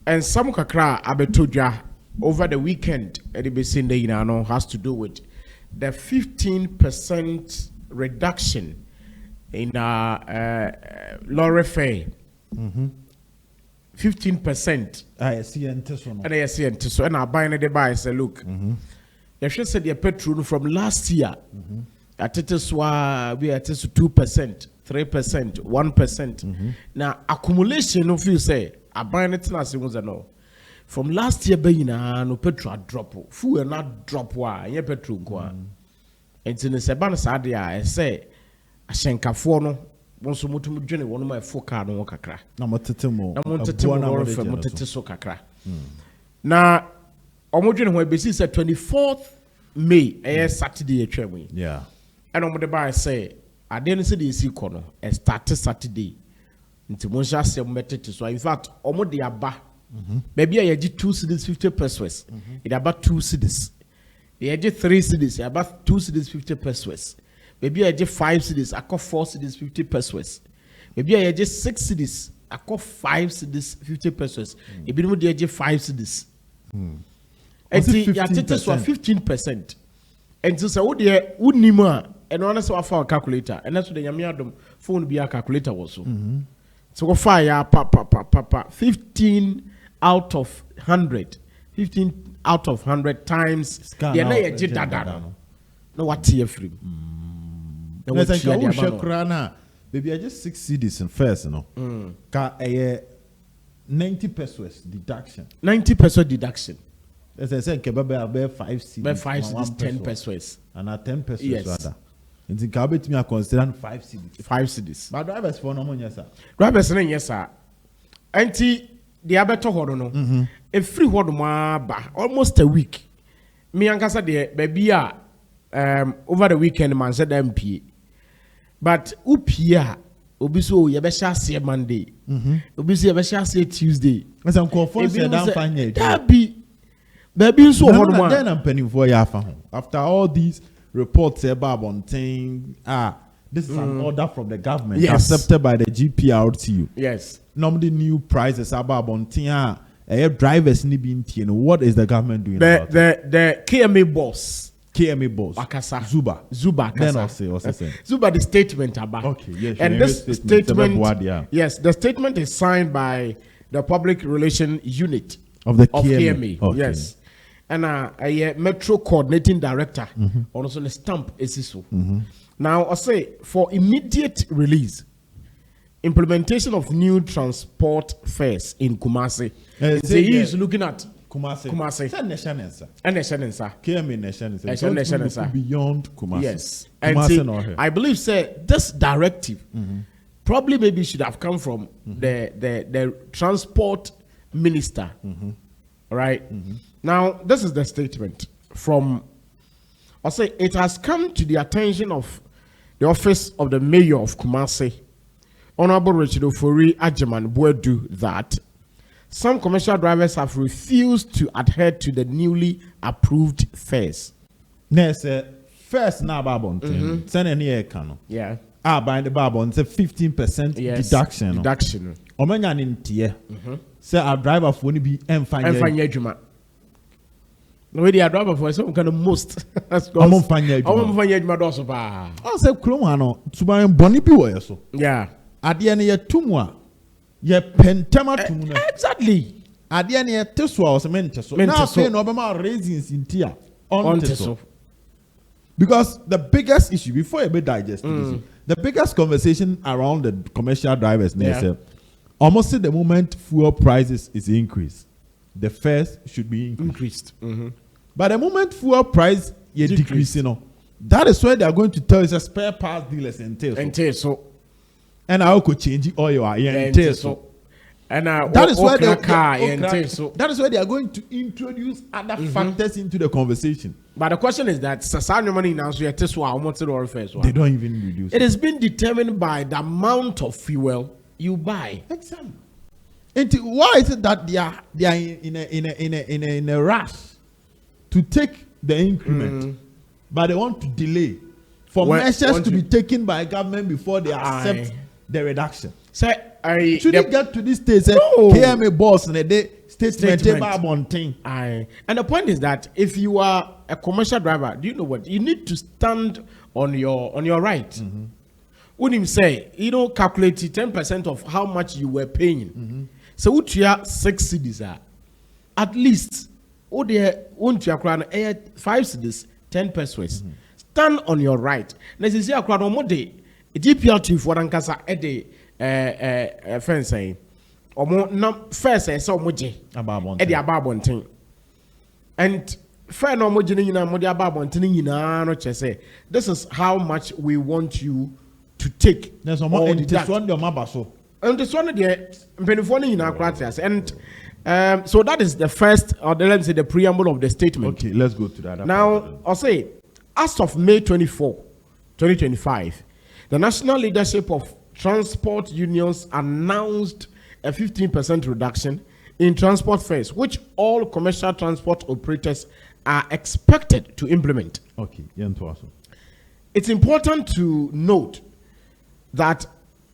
And some kakra abetodja over the weekend has to do with the 15% reduction in lorry fare. 15%. I see and I buy the buy say look. You should say the petrol from last year. At it is why we are 2%, 3%, 1%. Now accumulation of you say I buy it no. From last year, no petrol drop. Fuel not drop. Why? Yeah, petrol go. And in the Saban Sadia, I say, I shank a phone. Once you move journey, one of my 4 car no kakra. No more tetemo. No more tetemo for moteteso kakra. Now, Omogen where basis at 24th May, a Saturday a train. Yeah. And on the bar say, I didn't see the sea corner and started Saturday. Into Monsha say method so in fact, almost the abba. Maybe I did 2 cities 50 pesos. It about 2 cities. I did 3 cities. About 2 cities 50 pesos. Maybe I did 5 cities. I call 4 cities 50 pesos. Maybe I did 6 cities. I call 5 cities 50 pesos. Maybe I did 5 cities. And see, you are 15%. And so, what the Unima and honest of our calculator, and that's what the Yamiadum phone be a calculator also. So, fire, 15 out of 100. 15 out of 100 times. No, what tear free. Maybe I just 6 cities in first, you know. 90 pesos deduction. 90% deduction. As I said, kebab 5 cities. By 5 cities, 10 pesos. And 10 pesos. Yes. Rather. And the cabinet me are considering 5 cities. 5 cities. But drivers for no money, yes, sir. Drivers, yes, sir. Auntie, the abeto hodono. A free hodoma almost a week. Me and Casa de baby over the weekend man said MP. But upia obiso yebesha see Monday. Obiso yebesha see Tuesday. As I'm confused, don't find it. That be baby so hodoma. Then I'm penning for ya after all these reports about bonting this is an order from the government accepted by the GPRTU. Yes. Normally new prices about bonting drivers need be in. What is the government doing about the KMA boss Akasa Zuba Akasa. Then I'll say Zuba the statement about. Okay, yes. And this statement yes, the statement is signed by the public relation unit of the KMA. Okay. Yes. And a metro coordinating director also the stamp is so. Now I say for immediate release, implementation of new transport fares in Kumasi. He is looking at Kumasi. KMA beyond Kumasi. Yes. And I believe this directive probably maybe should have come from the transport minister. Right? Now, this is the statement from, I'll say, it has come to the attention of the office of the mayor of Kumasi, Honorable Richard Ofori Ajeman Buedu, that some commercial drivers have refused to adhere to the newly approved fares. Yes, first now Babon, send any air cano. Yeah. By the Babon, it's a 15% deduction. Deduction. Omenyan in tier. Say our driver for only be Enfanya. No way the driver for some kind of most. I'm Fanya also. I say Kromano to buy Bonnie Biwa so. Yeah. At the end of tumwa. Ye pentama tumuna. Exactly. At the end of Tesla was meant to so. Now say no Obama raisins in tier on Tesla. Because the biggest issue before you be digest the biggest conversation around the commercial drivers almost at the moment fuel prices is increased, the fares should be increased. But the moment fuel price is decreasing, that is why they are going to tell us spare parts dealers entail so. And I could change oil entail so. And that is why that is why they are going to introduce other factors into the conversation. But the question is that money now they don't even reduce. It has been determined by the amount of fuel you buy. Exactly. And why is it that they are in a rush to take the increment, but they want to delay for measures to be taken by government before they accept the reduction? Should they get to this stage? KMA boss and they statement. And the point is that if you are a commercial driver, do you know what? You need to stand on your right. When you say, calculate 10% of how much you were paying. So what you are 6 cedis are at least won't you crown 5 cedis, 10 pesos. Stand on your right. Let's say a crown more day. A GPL2 for Ankasa a day fence saying. Or more first say so much about the ababon thing. And fair no more ababon thing say this is how much we want you to take. There's no more and this one your mabaso. And this one the penifoni in our cratias. And so that is the first, or let's say the preamble of the statement. Okay, let's go to that. Now, I'll say, as of May 24, 2025, the national leadership of transport unions announced a 15% reduction in transport fares, which all commercial transport operators are expected to implement. Okay, it's important to note that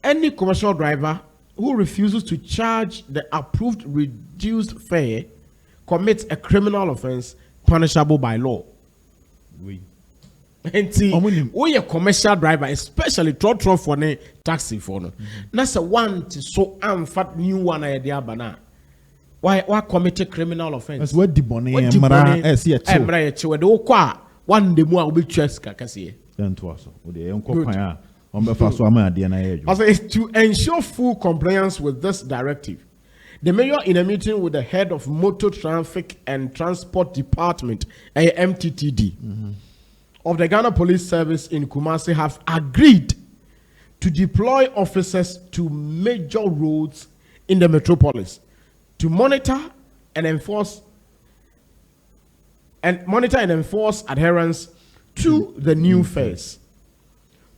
any commercial driver who refuses to charge the approved reduced fare commits a criminal offense punishable by law. And see, we a commercial driver, especially TROTRO for the taxi for no. That's a one to so fat new one idea bana. Why commit a criminal offense? That's what the bonnet and one the more will chest kakasi. To ensure full compliance with this directive, the mayor, in a meeting with the head of Motor Traffic and Transport Department, MTTD, of the Ghana Police Service in Kumasi, have agreed to deploy officers to major roads in the metropolis to monitor and enforce adherence to the new fares.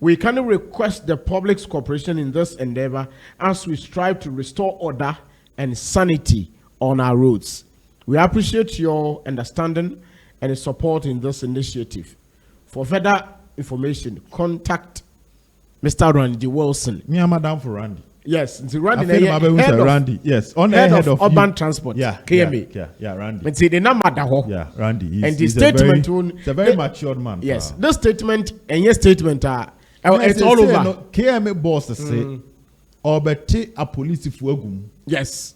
We can request the public's cooperation in this endeavor as we strive to restore order and sanity on our roads. We appreciate your understanding and support in this initiative. For further information, contact Mr. Randy Wilson. Me and Madam for Randy. Yes, Randy. Randy. Yes, on the head of urban transport. Yeah, KMA. Yeah, Randy. And see the number that. Yeah, Randy. And the statement. He's a very matured man. Yes, this statement and your statement are. It's all over. No, KMA boss say, or better a police for yes.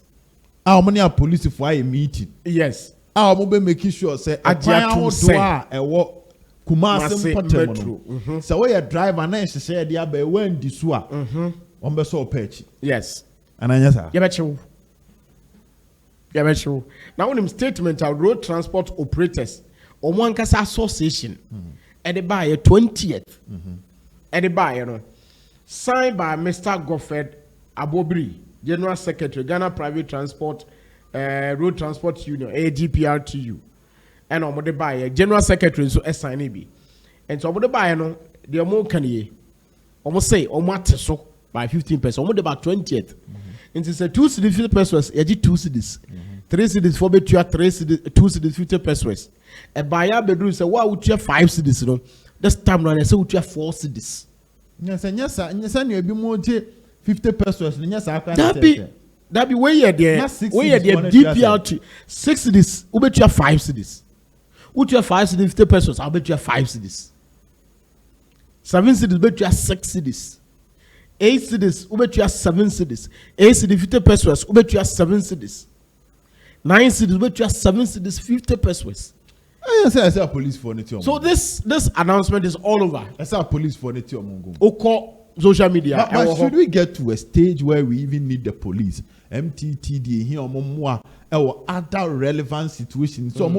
How many are police for a meeting? Yes. How many making sure say a what KUMASI Metro. So we a driver na say they are be when this one. On be so patch. Yes. And I say. Yeah, bet you. Now when statement of road transport operators or one kasa association at the by 20th. At the by, signed by Mr. Goffred Abobri, General Secretary, Ghana Private Transport, Road Transport Union, AGPRTU, and on the by General Secretary, so SINB. And so, the buyer, the amount can ye almost say, almost so by 15%, almost about 20th. And it's a 2 cities 50 pesos, 2 cities, 3 cities, 4 bet you are 3 cities, 2 cities 50 pesos. A buyer bedroom say, why would you have 5 cities? This time around, I say we have 4 cities. Yes, you be more 50 pesos. That be where you're there. Where you're there, DPR 6 cities. We bet you have 5 cities. Would you have 5 cities, 50 pesos? I'll bet you have 5 cities. 7 cities, bet you have 6 cities. 8 cities, we bet you have 7 cities. 8 cities, 50 pesos. We bet you have 7 cities. 9 cities, we bet you have 7 cities, 50 pesos. I say police for it. So this announcement is all over. I say police for it. Social media. But should we get to a stage where we even need the police? MTTD here or other relevant situations. So I'm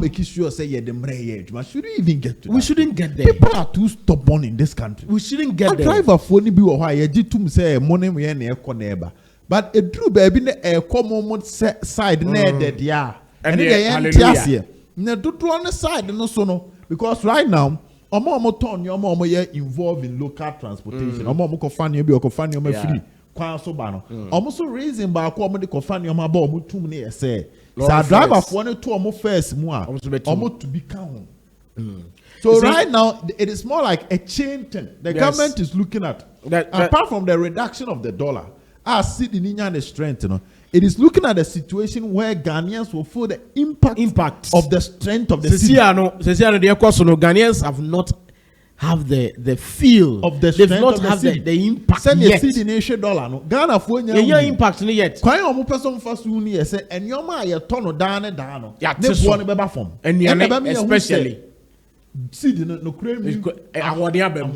making sure say should we even get to that? We shouldn't get there. People are too stubborn in this country. We shouldn't get there. Driver for be why say money we neighbor. But a true baby a common side dead yeah. And hallelujah. Na do on the side no so no because right now omo turn your mom involved in local transportation. Omo ko fan you be ko fan you free. Kwan so ba no. Omo so reason ba ko omo de ko fan you ma ba omo tum na say. Sa driver for no to omo first mu a omo to be count. So right now it is more like a chain thing. The government is looking at that apart from the reduction of the dollar, I see the ninya the strength, It is looking at a situation where Ghanaians will feel the impact of the strength of the city. Ghanaians have not have the feel of the they've strength not of the have city. the impact Send yet. City nation dollar no Ghana for impact no yet. Kwan omo person first uni say enyoma ye to no dan ne no. Ne bo ne beba form. Especially city no kure mi ahode abem.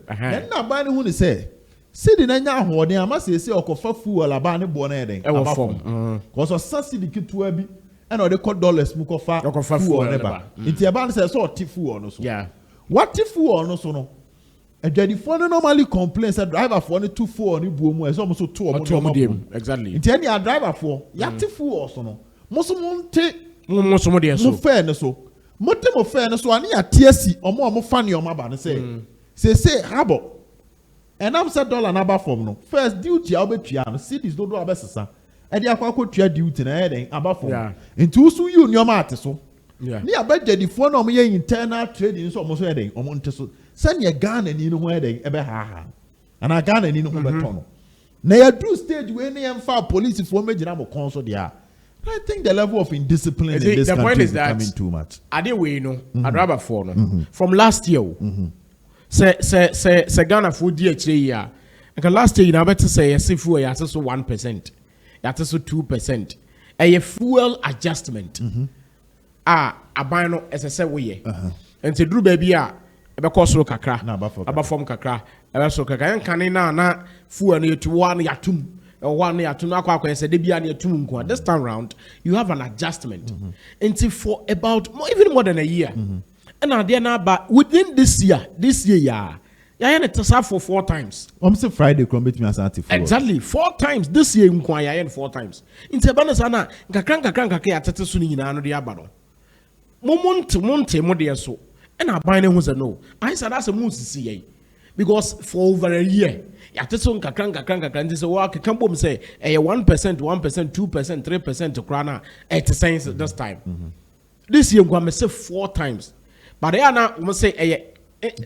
Then na ba ne hu ne say city na nya ahode ama say okofa fuel aba ne bo na eden aba form. Cause so city kitua bi and or they call dollars mu kofa fuel ne ba. Nti eba ne say so fuel no so. Yeah. What if you are no so no? A jadi phone normally complains that driver for only 2 4 on ibu is almost 2 or exactly. Into any driver for yati fu also no. Most so fairness so. Motem of fairness so ani atiesi or more funny or maba say habo. And I'm said dollar number form no. First duty I'll be triam cities don't do a best and the aqua duty na heading about form. Into so you your mate so. Yeah. Ni abegye di phone no ye internal trading so almost heading omonte so send ye Ghana ni no heading ebe ha and Ghana ni no beto no na ya do stage we na em fa police for megina mo kon so dia. I think the level of indiscipline in this country is becoming too much. Ade we no adraba for no from last year say Ghana for di akire ya and last year na better say yes fuel ya so 1% ya so 2% a fuel adjustment aban no esese wo ye enti duru ba bi a ebe kosoro kakra aba form kakra ebe so kakra yankane na fuel no yetu wa no yatum akwa ese de bia no yatum nko. This time round you have an adjustment enti for about even more than a year and ade na ba within this year ya ne tesa for 4 times. Say Friday come between us at 4. Exactly 4 times this year nko ya 4 times enti eba no sana kakra ya tete so ni nyina no de aba no monte mo de so and I buy who say no. I said that's a see because for over a year ya teso nkakra and say wa can bom say 1%, 2%, 3% to krana at sense this time. This year we say 4 times. But they are now we say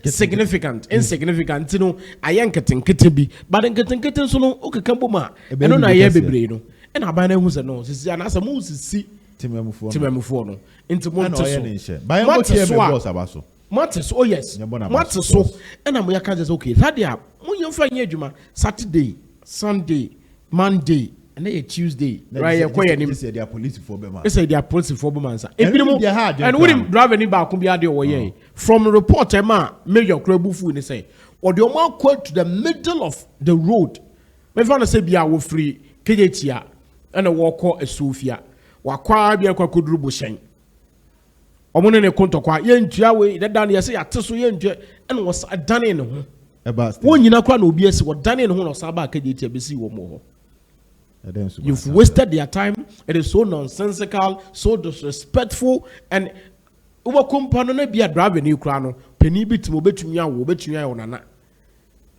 significant, insignificant, you know, I am getting kitty but in getting so no okay can bom and no na ye bebre no. And I buy who say no. See and as a see Timemufo no into Monteso. By boss abaso. Montes, oh yes. Montes so and I'm ya just okay. Radia, when you find your Saturday, Sunday, Monday, and then Tuesday. Right, you say they are police for Bema. They say they are police for Bema. And wouldn't drive any back on the way. From a report, Major Krebufu, they say, or the Oman quote to the middle of the road. My father said, be our free KJTia and a walk a Sofia. Wakwa bia kwa kuduru boshen omone ne konto kwa ye ntua we da dan ye se yateso ye ntua ene was adane ne ho won nyina kwa na obi ese wodane ne ho no saba akagye abesi wo mo ho. You've wasted their time. It is so nonsensical, so disrespectful, and over company na bia drive ni kra no pani bitimo betumi awo betumi ayo nana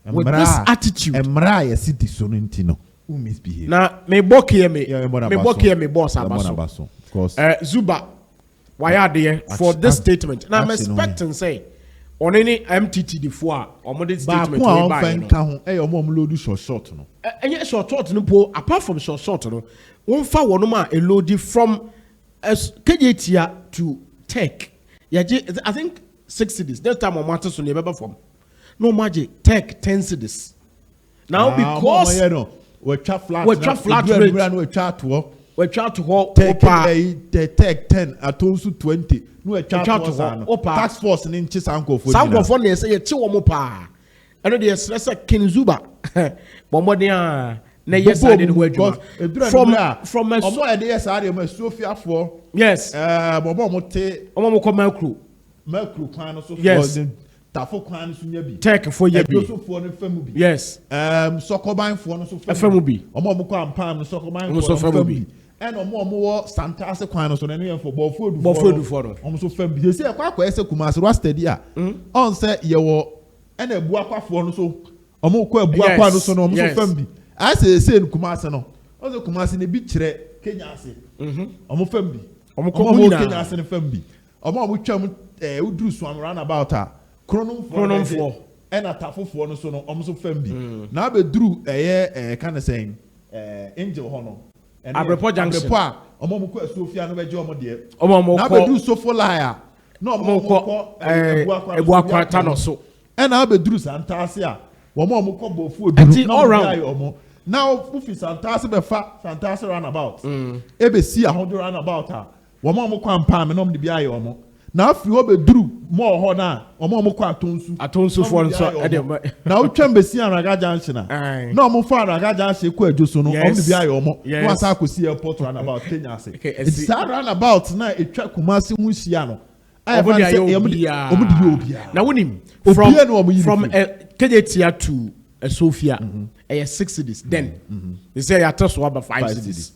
with this attitude emra ye city so no ntino who misbehave na me boke me boss abaso because Zuba why are there for this statement now I'm expecting say on any MTT before or modern statement we buy no e omom load short no enye short no po apart from short no won fa wono ma a load from KJT to Tech I think 6 cities that time on matter so never from no magic Tech 10 cities now because we chat flat rate we chat to Tech 10 at also 20 no chat to task force in Chisanko for Sanko for ne say che wo mo pa eno de stress Kinzuba bombodia na yes I did work from a so e yes I dey Sofia for yes bobo mo te mo ko macro kwan so yes tafo kwan so nya bi tech for ye bi so for no famu bi yes sokoban for no so famu bi mo ko ampam no sokoban for no famu bi and mo wo santase kwan no so na no for bofodu for no so famu bi say akwa ese kumase ro steady a on say ye wo and ebu akwafo no so ko ebu akwa no so no so famu bi I say kumase no o so kumase ne bi kire Kenya ase famu bi ko Kenya ase ne famu bi mo twam uduru so am about a Chronom for and a tafo no so no so fam bi na be duru kind of saying angel hono Abrepo Junction. Abrepo omo ko Sofia no beje omo de. Omo na be du sofo lia. No omo ko Ebuakwata no so. E na be duru Santase a omo ko bofu oduru na all round. Now ufi Santase be fa Santase roundabout. E be si ahodo roundabout a omo ko ampa me no de bia ye omo. Na afiri ho be duru mo ho na omo ko atonsu for nso na utwam be si Araga Junction na omo fa Araga Junction ko adwoso no omo de bia ye omo no asa akosi airport roundabout Kenya ase it's roundabout na etwa Kumasi hu hia no omo de obia na wonim from KJT to Sofia 6 cities then they say ya toss about 5 cities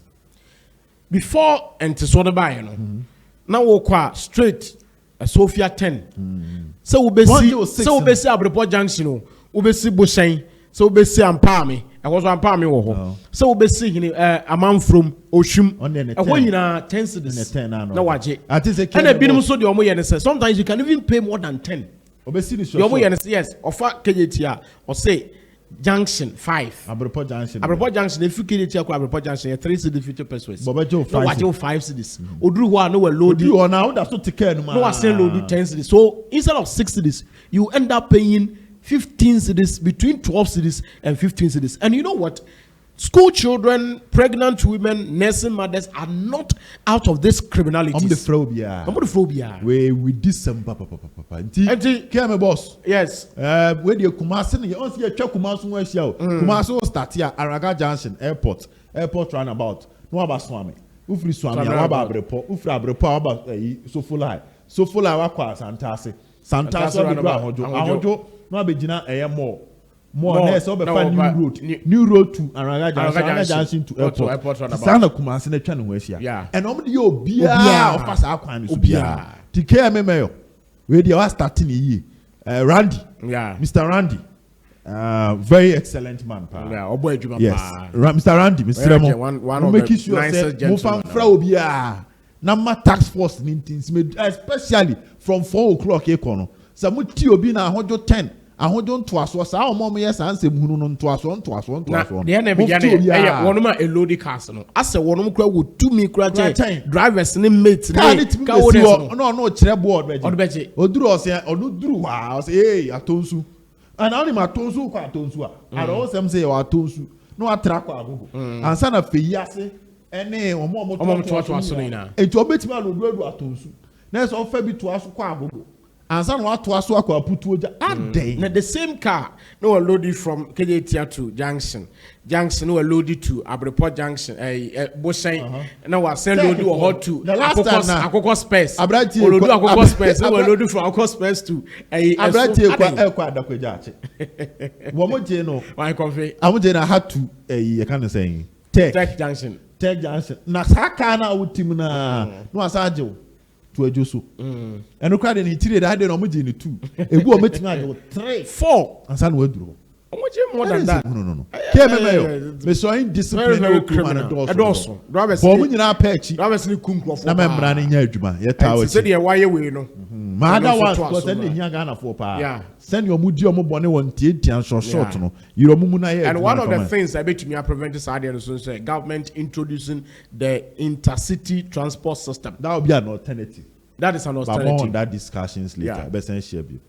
before entiso de buy no na wo kwa straight Sofia 10 so we be see Abrepo Junction no we be see Boshen so we be see Ampame e was Ampame wo ho so we be see Amam from Oshum e ho nyina 10 cities na waje and e binum so de omo ye ne say sometimes you can even pay more than 10 obesi ni omo ye ne say yes ofa KJT a or say Junction 5 Abrepo Junction if you KJT a Abrepo Junction 3 city future persuades bobejo 5 cities oduru ho a no we load you on now that so ticket no man no say load 10 cities so instead of 6 cities you end up paying 15 cities between 12 cities and 15 cities and you know what school children, pregnant women, nursing mothers are not out of this criminality. I'm the phobia. We December, papa. Keme boss. Yes. Where the Kumasi, you only check Kumasi where she out. Kumasi start here, Araga Junction, airport roundabout. No about Swami. Ufri Swami, about Abrepo, Ufra Abrepo, about Sofula wakwa Santase roundabout. No be jina more less over new road to Araga Junction to airport sana Kumasi na twa ne ho ahia and omo de obia ofa sa akwan ne so bia TK memeyo we dey was starting ye Randy Mr. Randy very excellent man pa obo adwuma pa Mr. Randy Mr. Mo make sure say mo fan fra obia na ma tax force ni things especially from 4 o'clock e kono so mo ti obi na hojo 10 ahodo ntoaso saa omom yes ansem hunu no ntoaso de na be ya wonum a elodi cars no ase wonum kra wo tumi kra che drivers ne mates ne ka wo no kire board beje oduru ose oduru wa ose atonsu ana oni ma tonsu kwa atonsu a aro sem say wa atonsu no atra kwa agogo ansa na feyi ase ene omom toaso no ina enti obetima no oduru atonsu na so ofa bi toaso kwa agogo and some what was work or put to the same car no loaded from KJT to Junction no loaded to Abrepo Junction Boshen now was send load or hot to the last time Akoko space Akoko space no loaded from Akoko space to had to a kind of saying Tech Junction na sakana utim na no asajo to ajoso eno kwa de ni tire da de no mo je ni 2 egu o metima ajo 3 4 ansa na waduro o mo je more than that no kememeyo me so indisciplinary criminal adoso drivers bo nyina pa achi drivers ni kunkrofo na membra ni nya adwuma ye tawo achi se de waye we no ma da was ko se de hia Ghana for pa send your mudi omo bone won tian short no yiro mumu na ye and one of the things I bet me prevent this idea so say government introducing the intercity transport system that would be an alternative that is an alternative but more on that discussions later best share you